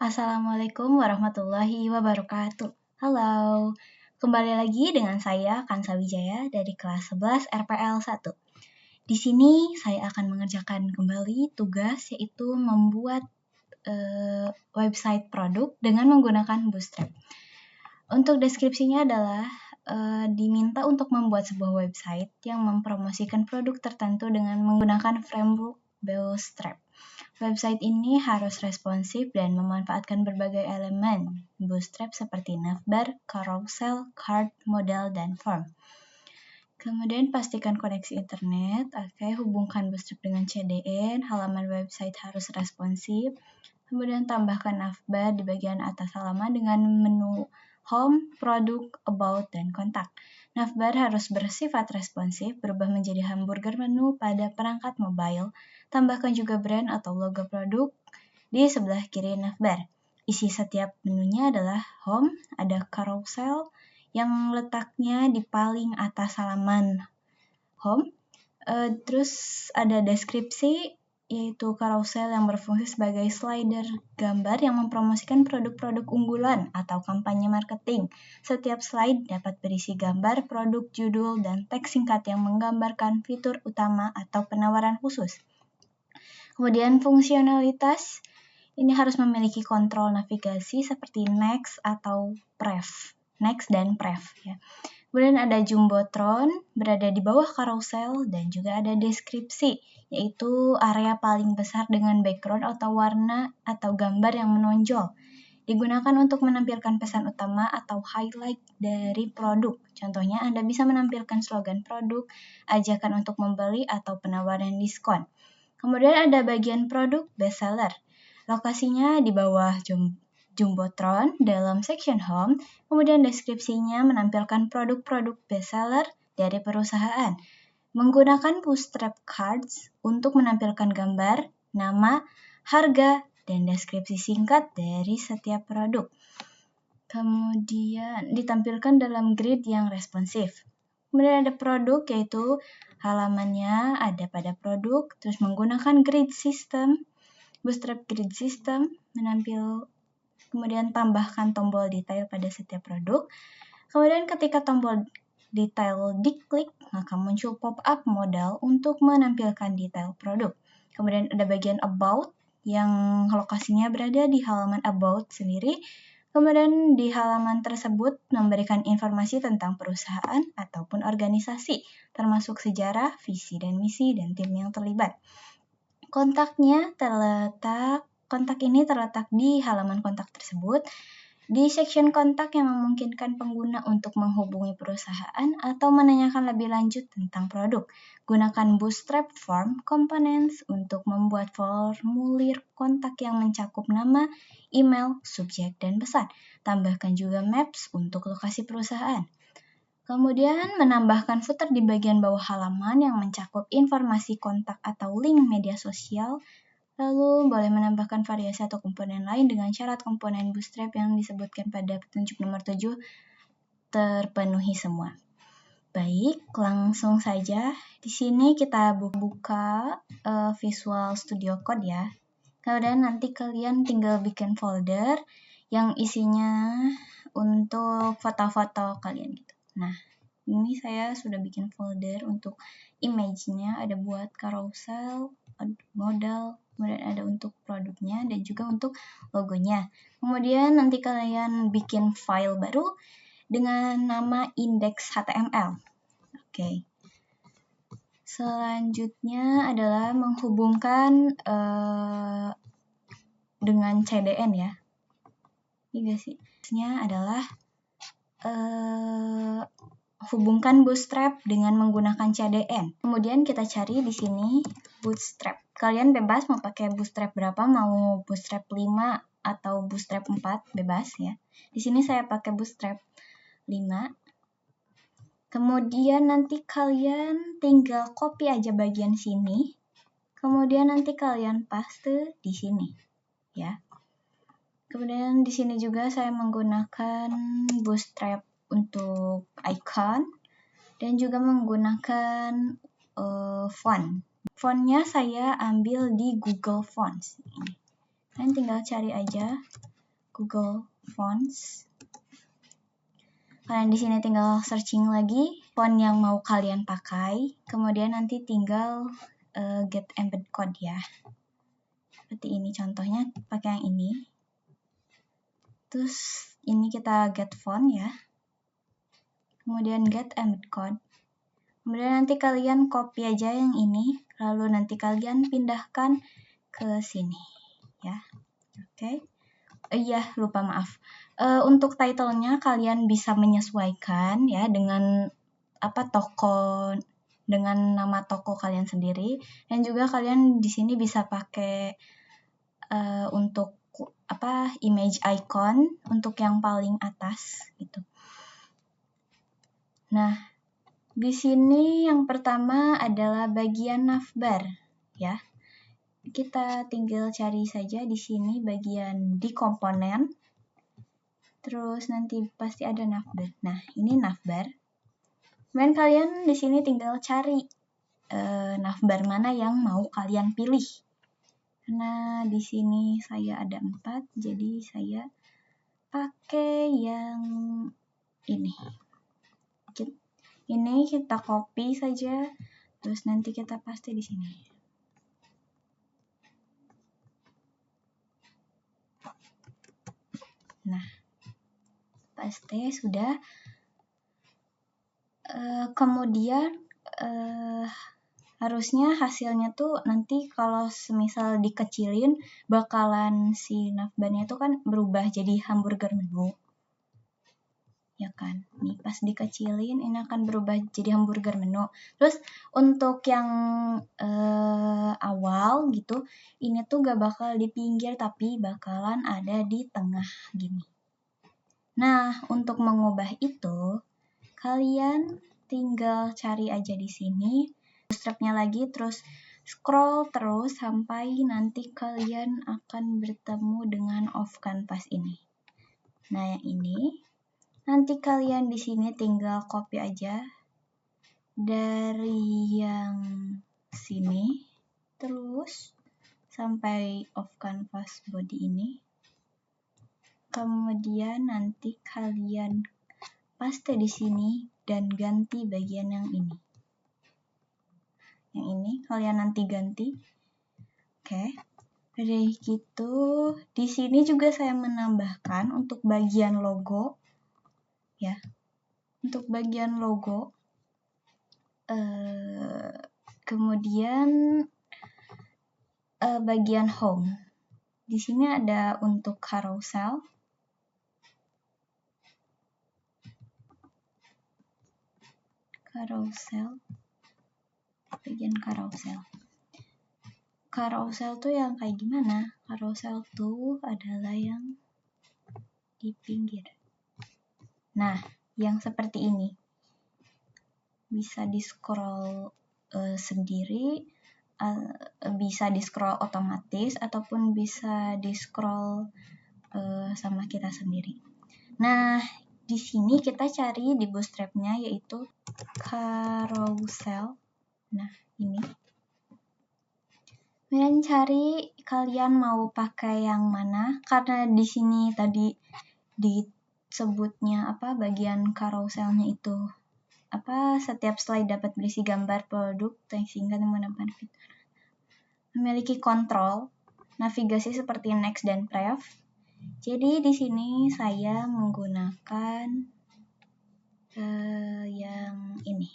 Assalamualaikum warahmatullahi wabarakatuh. Halo, kembali lagi dengan saya Kansa Wijaya dari kelas 11 RPL 1. Di sini saya akan mengerjakan kembali tugas yaitu membuat website produk dengan menggunakan Bootstrap. Untuk deskripsinya adalah diminta untuk membuat sebuah website yang mempromosikan produk tertentu dengan menggunakan framework Bootstrap. Website ini harus responsif dan memanfaatkan berbagai elemen Bootstrap seperti navbar, carousel, card, modal, dan form. Kemudian pastikan koneksi internet. Hubungkan Bootstrap dengan CDN. Halaman website harus responsif. Kemudian tambahkan navbar di bagian atas halaman dengan menu Home, Produk, About, dan Kontak. Navbar harus bersifat responsif, berubah menjadi hamburger menu pada perangkat mobile. Tambahkan juga brand atau logo produk di sebelah kiri navbar. Isi setiap menunya adalah Home, ada carousel yang letaknya di paling atas halaman Home. Terus ada deskripsi, yaitu carousel yang berfungsi sebagai slider gambar yang mempromosikan produk-produk unggulan atau kampanye marketing. Setiap slide dapat berisi gambar, produk, judul, dan teks singkat yang menggambarkan fitur utama atau penawaran khusus. Kemudian fungsionalitas, ini harus memiliki kontrol navigasi seperti Next atau Pref. Next dan Pref ya. Kemudian ada Jumbotron, berada di bawah carousel, dan juga ada deskripsi, yaitu area paling besar dengan background atau warna atau gambar yang menonjol. Digunakan untuk menampilkan pesan utama atau highlight dari produk. Contohnya, Anda bisa menampilkan slogan produk, ajakan untuk membeli, atau penawaran diskon. Kemudian ada bagian produk bestseller. Lokasinya di bawah Jumbotron dalam section Home, kemudian deskripsinya menampilkan produk-produk bestseller dari perusahaan. Menggunakan Bootstrap Cards untuk menampilkan gambar, nama, harga, dan deskripsi singkat dari setiap produk. Kemudian ditampilkan dalam grid yang responsif. Kemudian ada produk, yaitu halamannya ada pada produk, terus menggunakan grid system, Bootstrap grid system, kemudian tambahkan tombol detail pada setiap produk. Kemudian ketika tombol detail diklik, maka muncul pop-up modal untuk menampilkan detail produk. Kemudian ada bagian About, yang lokasinya berada di halaman About sendiri. Kemudian di halaman tersebut memberikan informasi tentang perusahaan ataupun organisasi, termasuk sejarah, visi dan misi, dan tim yang terlibat. Kontak ini terletak di halaman kontak tersebut, di section kontak yang memungkinkan pengguna untuk menghubungi perusahaan atau menanyakan lebih lanjut tentang produk. Gunakan Bootstrap Form Components untuk membuat formulir kontak yang mencakup nama, email, subjek, dan pesan. Tambahkan juga Maps untuk lokasi perusahaan. Kemudian menambahkan footer di bagian bawah halaman yang mencakup informasi kontak atau link media sosial. Lalu boleh menambahkan variasi atau komponen lain dengan syarat komponen Bootstrap yang disebutkan pada petunjuk nomor 7 terpenuhi semua. Baik, langsung saja. Di sini kita buka Visual Studio Code ya. Kemudian nanti kalian tinggal bikin folder yang isinya untuk foto-foto kalian gitu. Nah, ini saya sudah bikin folder untuk image-nya, ada buat carousel, modal, kemudian ada untuk produknya dan juga untuk logonya. Kemudian nanti kalian bikin file baru dengan nama index.html. Oke. Selanjutnya adalah menghubungkan dengan CDN ya. Ini sih. Nya adalah hubungkan Bootstrap dengan menggunakan CDN. Kemudian kita cari di sini Bootstrap. Kalian bebas mau pakai Bootstrap berapa, mau Bootstrap 5 atau Bootstrap 4, bebas ya. Di sini saya pakai Bootstrap 5. Kemudian nanti kalian tinggal copy aja bagian sini. Kemudian nanti kalian paste di sini ya. Kemudian di sini juga saya menggunakan Bootstrap untuk icon dan juga menggunakan font. Fontnya saya ambil di Google Fonts. Kalian tinggal cari aja Google Fonts. Kalian di sini tinggal searching lagi font yang mau kalian pakai, kemudian nanti tinggal get embed code ya. Seperti ini contohnya, pakai yang ini. Terus ini kita get font ya. Kemudian get embed code. Kemudian nanti kalian copy aja yang ini, lalu nanti kalian pindahkan ke sini ya. Oke. Iya, lupa maaf. Untuk title-nya kalian bisa menyesuaikan ya dengan toko, dengan nama toko kalian sendiri, dan juga kalian di sini bisa pakai untuk image icon untuk yang paling atas gitu. Nah, di sini yang pertama adalah bagian navbar ya. Kita tinggal cari saja di sini bagian di komponen. Terus nanti pasti ada navbar. Nah, ini navbar. Kemudian kalian di sini tinggal cari navbar mana yang mau kalian pilih. Karena di sini saya ada 4, jadi saya pakai yang ini. Ini kita copy saja, terus nanti kita paste di sini. Nah, paste sudah. Kemudian harusnya hasilnya tuh nanti kalau semisal dikecilin bakalan si navbarnya tuh kan berubah jadi hamburger menu. Ya kan, nih pas dikecilin ini akan berubah jadi hamburger menu. Terus untuk yang awal gitu, ini tuh gak bakal di pinggir tapi bakalan ada di tengah gini. Nah, untuk mengubah itu kalian tinggal cari aja di sini bootstrapnya lagi, terus scroll terus sampai nanti kalian akan bertemu dengan off canvas ini. Nah, yang ini nanti kalian di sini tinggal copy aja dari yang sini terus sampai off canvas body ini. Kemudian nanti kalian paste di sini dan ganti bagian yang ini. Yang ini kalian nanti ganti. Oke. Udah gitu, di sini juga saya menambahkan untuk bagian logo ya. Untuk bagian logo kemudian bagian home. Di sini ada untuk carousel. Bagian carousel. Carousel tuh yang kayak gimana? Carousel tuh adalah yang di pinggir. Nah, yang seperti ini. Bisa di-scroll sendiri, bisa di-scroll otomatis, ataupun bisa di-scroll sama kita sendiri. Nah, di sini kita cari di bootstrapnya yaitu carousel. Nah, ini. Kemudian cari kalian mau pakai yang mana, karena di sini tadi disebutnya bagian carouselnya itu setiap slide dapat berisi gambar produk sehingga menggunakan fitur memiliki kontrol navigasi seperti next dan prev. Jadi di sini saya menggunakan yang ini.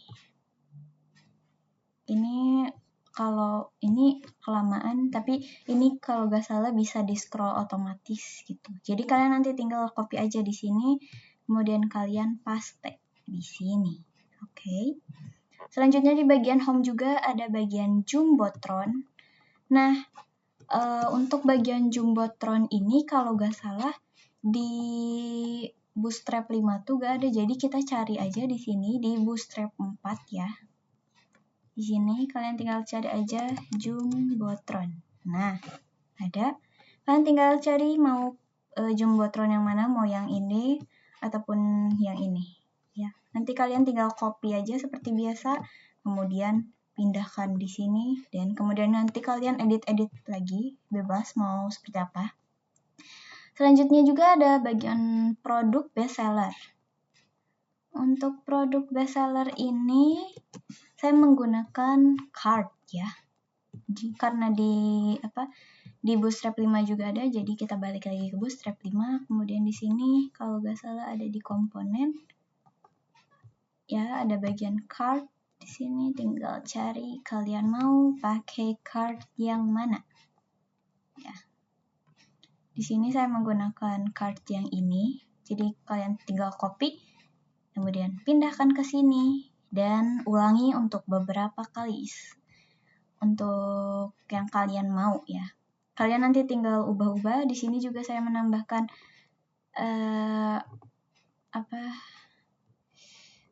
Ini kalau ini kelamaan, tapi ini kalau gak salah bisa di scroll otomatis gitu. Jadi kalian nanti tinggal copy aja di sini, kemudian kalian paste di sini. Oke. Selanjutnya di bagian home juga ada bagian Jumbotron. Nah, untuk bagian Jumbotron ini kalau gak salah di Bootstrap 5 tuh gak ada. Jadi kita cari aja di sini di Bootstrap 4 ya. Di sini kalian tinggal cari aja Jumbotron. Nah, ada. Kalian tinggal cari mau Jumbotron yang mana, mau yang ini ataupun yang ini. Ya, nanti kalian tinggal copy aja seperti biasa, kemudian pindahkan di sini, dan kemudian nanti kalian edit-edit lagi, bebas mau seperti apa. Selanjutnya juga ada bagian produk bestseller. Untuk produk bestseller ini saya menggunakan card ya. Karena di Bootstrap 5 juga ada, jadi kita balik lagi ke Bootstrap 5. Kemudian di sini kalau nggak salah ada di komponen ya, ada bagian card. Di sini tinggal cari kalian mau pakai card yang mana. Ya. Di sini saya menggunakan card yang ini. Jadi kalian tinggal copy, kemudian pindahkan ke sini dan ulangi untuk beberapa kali. Untuk yang kalian mau ya. Kalian nanti tinggal ubah-ubah. Di sini juga saya menambahkan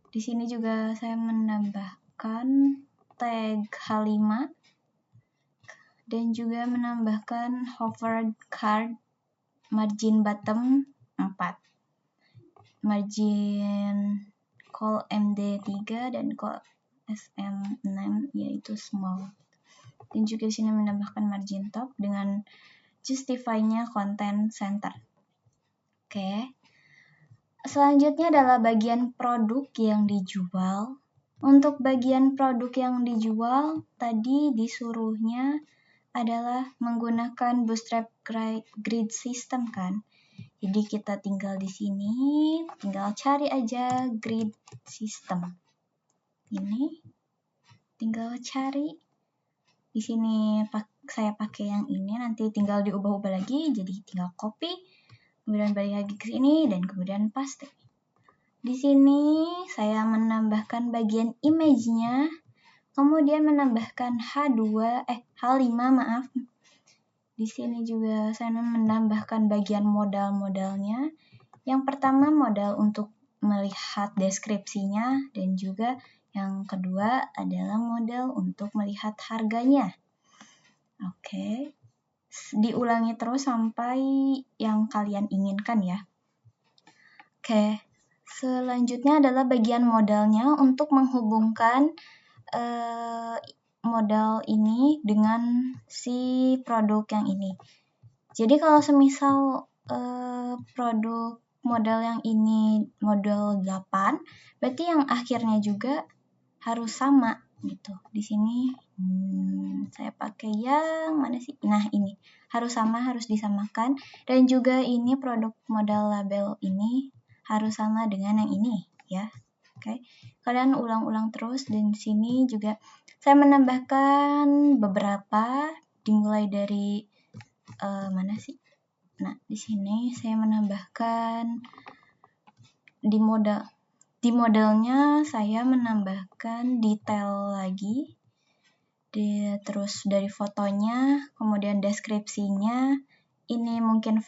di sini juga saya menambahkan tag H5 dan juga menambahkan hover card margin bottom 4, margin call MD3 dan call SM6 yaitu small. Dan juga di sini menambahkan margin top dengan justify-nya content center. Oke. Selanjutnya adalah bagian produk yang dijual. Untuk bagian produk yang dijual, tadi disuruhnya adalah menggunakan Bootstrap grid system kan. Jadi kita tinggal di sini, tinggal cari aja grid system. Ini tinggal cari. Di sini saya pakai yang ini, nanti tinggal diubah-ubah lagi, jadi tinggal copy, kemudian balik lagi ke sini dan kemudian paste. Di sini saya menambahkan bagian image-nya, kemudian menambahkan H5 maaf. Di sini juga saya menambahkan bagian modal-modalnya. Yang pertama modal untuk melihat deskripsinya dan juga yang kedua adalah modal untuk melihat harganya. Oke. Diulangi terus sampai yang kalian inginkan ya. Oke. Selanjutnya adalah bagian modalnya untuk menghubungkan modal ini dengan si produk yang ini. Jadi kalau semisal produk modal yang ini modal 8, berarti yang akhirnya juga harus sama gitu. Di sini saya pakai yang mana sih? Nah, ini harus sama, harus disamakan, dan juga ini produk modal label ini harus sama dengan yang ini ya. Oke. Kalian ulang-ulang terus, dan di sini juga saya menambahkan beberapa dimulai dari mana sih? Nah, di sini saya menambahkan di modelnya saya menambahkan detail lagi. Terus dari fotonya, kemudian deskripsinya, ini mungkin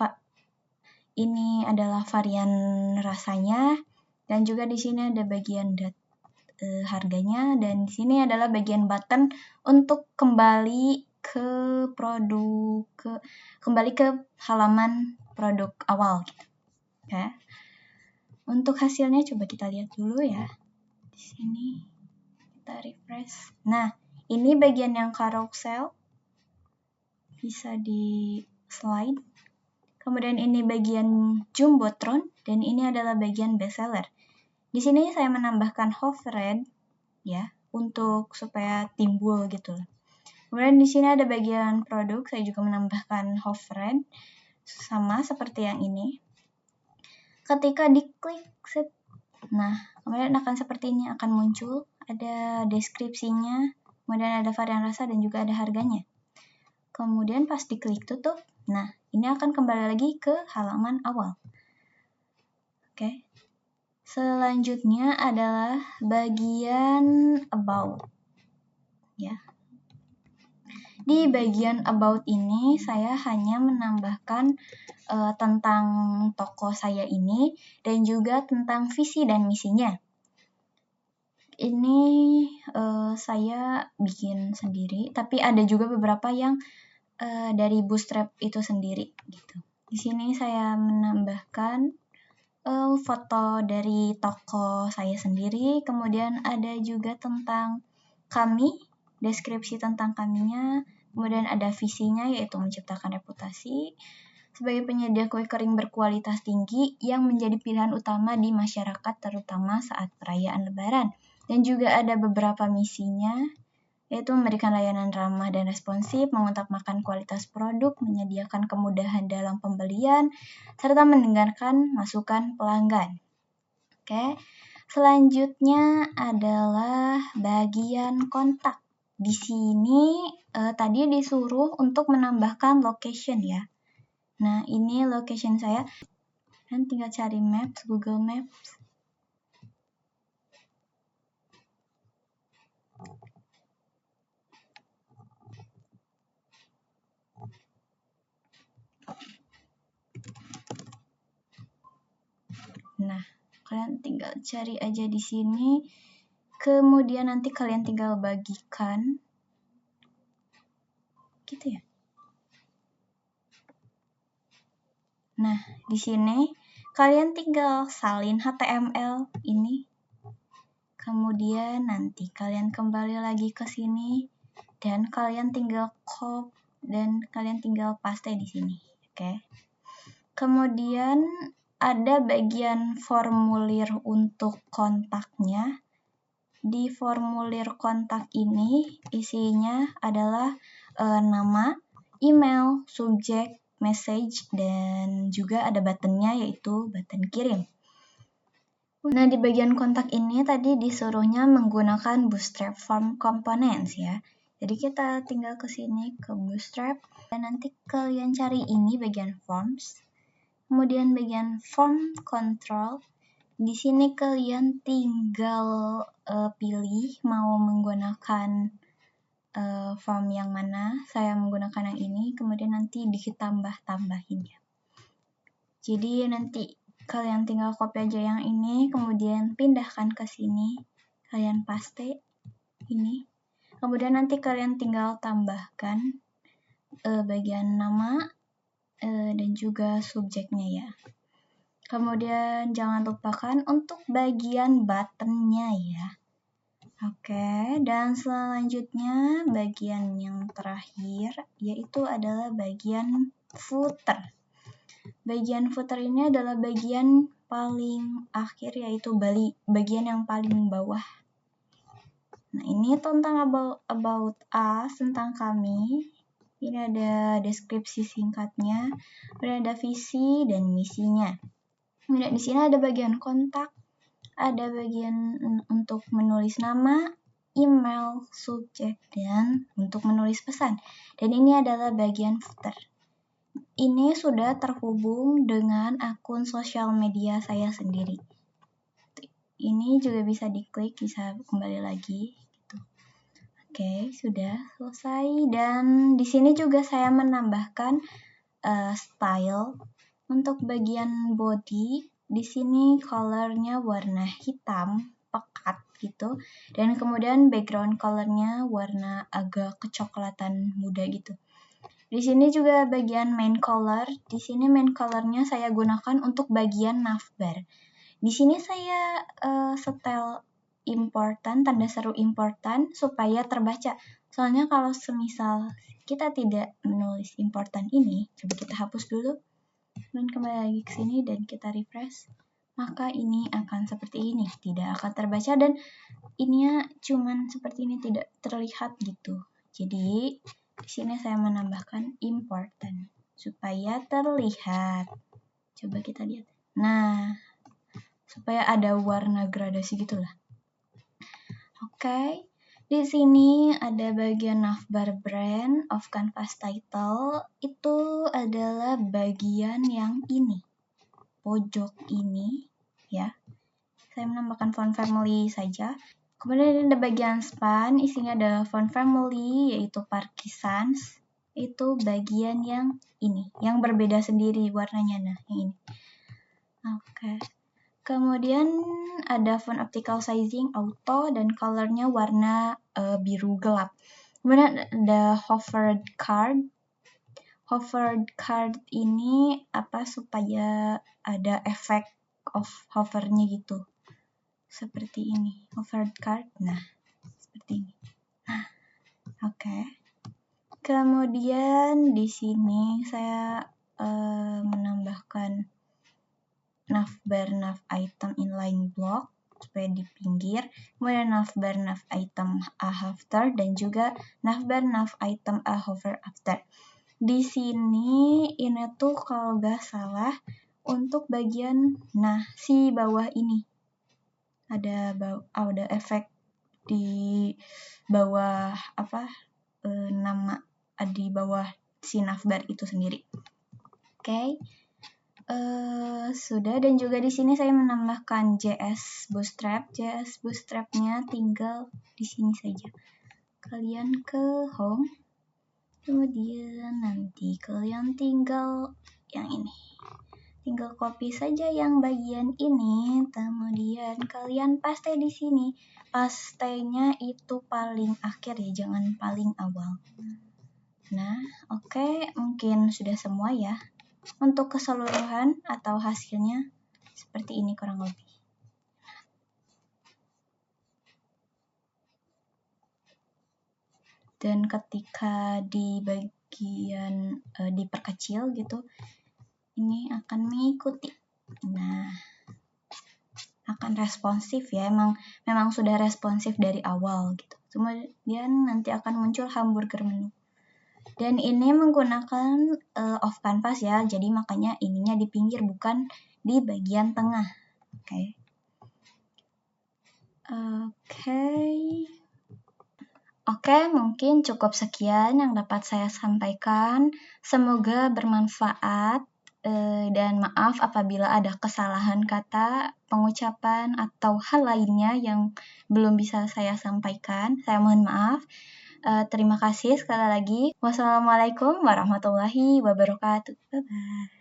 ini adalah varian rasanya, dan juga di sini ada bagian harganya, dan di sini adalah bagian button untuk kembali ke halaman produk awal gitu. Ya. Untuk hasilnya coba kita lihat dulu ya. Di sini kita refresh. Nah, ini bagian yang carousel. Bisa di slide. Kemudian ini bagian jumbotron dan ini adalah bagian bestseller. Di sini saya menambahkan hovered ya untuk supaya timbul gitu. Kemudian di sini ada bagian produk, saya juga menambahkan hovered sama seperti yang ini. Ketika diklik set, nah kemudian akan seperti ini, akan muncul ada deskripsinya, kemudian ada varian rasa dan juga ada harganya. Kemudian pas diklik tutup, nah ini akan kembali lagi ke halaman awal. Oke. Selanjutnya adalah bagian about. Ya. Di bagian about ini saya hanya menambahkan tentang toko saya ini dan juga tentang visi dan misinya. Ini saya bikin sendiri, tapi ada juga beberapa yang dari Bootstrap itu sendiri gitu. Di sini saya menambahkan foto dari toko saya sendiri, kemudian ada juga tentang kami, deskripsi tentang kaminya, kemudian ada visinya yaitu menciptakan reputasi, sebagai penyedia kue kering berkualitas tinggi yang menjadi pilihan utama di masyarakat terutama saat perayaan Lebaran. Dan juga ada beberapa misinya, yaitu memberikan layanan ramah dan responsif, mengutamakan kualitas produk, menyediakan kemudahan dalam pembelian, serta mendengarkan masukan pelanggan. Oke, selanjutnya adalah bagian kontak. Di sini tadi disuruh untuk menambahkan location ya. Nah, ini location saya. Dan tinggal cari Maps, Google Maps. Nah, kalian tinggal cari aja di sini. Kemudian nanti kalian tinggal bagikan. Gitu ya. Nah, di sini kalian tinggal salin HTML ini. Kemudian nanti kalian kembali lagi ke sini dan kalian tinggal copy dan kalian tinggal paste di sini. Oke. Kemudian ada bagian formulir untuk kontaknya. Di formulir kontak ini isinya adalah nama, email, subjek, message, dan juga ada buttonnya yaitu button kirim. Nah, di bagian kontak ini tadi disuruhnya menggunakan Bootstrap Form Components ya. Jadi kita tinggal ke sini ke Bootstrap dan nanti kalian cari ini bagian Forms. Kemudian bagian Form Control. Di sini kalian tinggal pilih mau menggunakan form yang mana. Saya menggunakan yang ini, kemudian nanti ditambah-tambahin ya. Jadi nanti kalian tinggal copy aja yang ini, kemudian pindahkan ke sini, kalian paste ini. Kemudian nanti kalian tinggal tambahkan bagian nama dan juga subjeknya ya. Kemudian jangan lupakan untuk bagian buttonnya ya. Oke, dan selanjutnya bagian yang terakhir yaitu adalah bagian footer. Bagian footer ini adalah bagian paling akhir yaitu bagian yang paling bawah. Nah, ini tentang about us, tentang kami. Ini ada deskripsi singkatnya, kemudian ada visi dan misinya. Kemudian di sini ada bagian kontak, ada bagian untuk menulis nama, email, subjek, dan untuk menulis pesan. Dan ini adalah bagian footer. Ini sudah terhubung dengan akun sosial media saya sendiri. Ini juga bisa diklik, bisa kembali lagi. Gitu. Oke, sudah selesai. Dan di sini juga saya menambahkan style untuk bagian body. Di sini colornya warna hitam pekat gitu, dan kemudian background colornya warna agak kecoklatan muda gitu. Di sini juga bagian main color. Di sini main colornya saya gunakan untuk bagian navbar. Di sini saya setel important, tanda seru important supaya terbaca. Soalnya kalau semisal kita tidak menulis important ini, coba kita hapus dulu dan kembali lagi ke sini dan kita refresh, maka ini akan seperti ini, tidak akan terbaca dan ininya cuman seperti ini, tidak terlihat gitu. Jadi di sini saya menambahkan important supaya terlihat. Coba kita lihat. Nah, supaya ada warna gradasi gitulah. Oke. Di sini ada bagian navbar brand of canvas title. Itu adalah bagian yang ini. Pojok ini ya. Saya menambahkan font family saja. Kemudian ada bagian span, isinya ada font family yaitu Parkisans. Itu bagian yang ini, yang berbeda sendiri warnanya, nah yang ini. Oke. Kemudian ada font optical sizing auto dan colornya warna biru gelap. Kemudian ada hovered card. Hovered card ini supaya ada efek of hovernya gitu. Seperti ini, hovered card. Nah, seperti ini. Nah, oke. Kemudian di sini saya menambahkan navbar nav item inline block supaya di pinggir, kemudian navbar nav item a after, dan juga navbar nav item a hover after. Di sini ini tuh kalau nggak salah untuk bagian si bawah ini ada efek di bawah nama di bawah si navbar itu sendiri. Oke. Sudah, dan juga di sini saya menambahkan JS Bootstrap. JS Bootstrap-nya tinggal di sini saja. Kalian ke home, kemudian nanti kalian tinggal yang ini. Tinggal copy saja yang bagian ini, kemudian kalian paste di sini. Pastenya itu paling akhir ya, jangan paling awal. Nah, oke, mungkin sudah semua ya. Untuk keseluruhan atau hasilnya seperti ini kurang lebih. Dan ketika di bagian diperkecil gitu, ini akan mengikuti. Nah, akan responsif ya, memang sudah responsif dari awal gitu. Kemudian nanti akan muncul hamburger menu. Dan ini menggunakan off canvas ya, jadi makanya ininya di pinggir bukan di bagian tengah. Oke, mungkin cukup sekian yang dapat saya sampaikan. Semoga bermanfaat dan maaf apabila ada kesalahan kata, pengucapan, atau hal lainnya yang belum bisa saya sampaikan. Saya mohon maaf. Terima kasih sekali lagi. Wassalamualaikum warahmatullahi wabarakatuh. Bye-bye.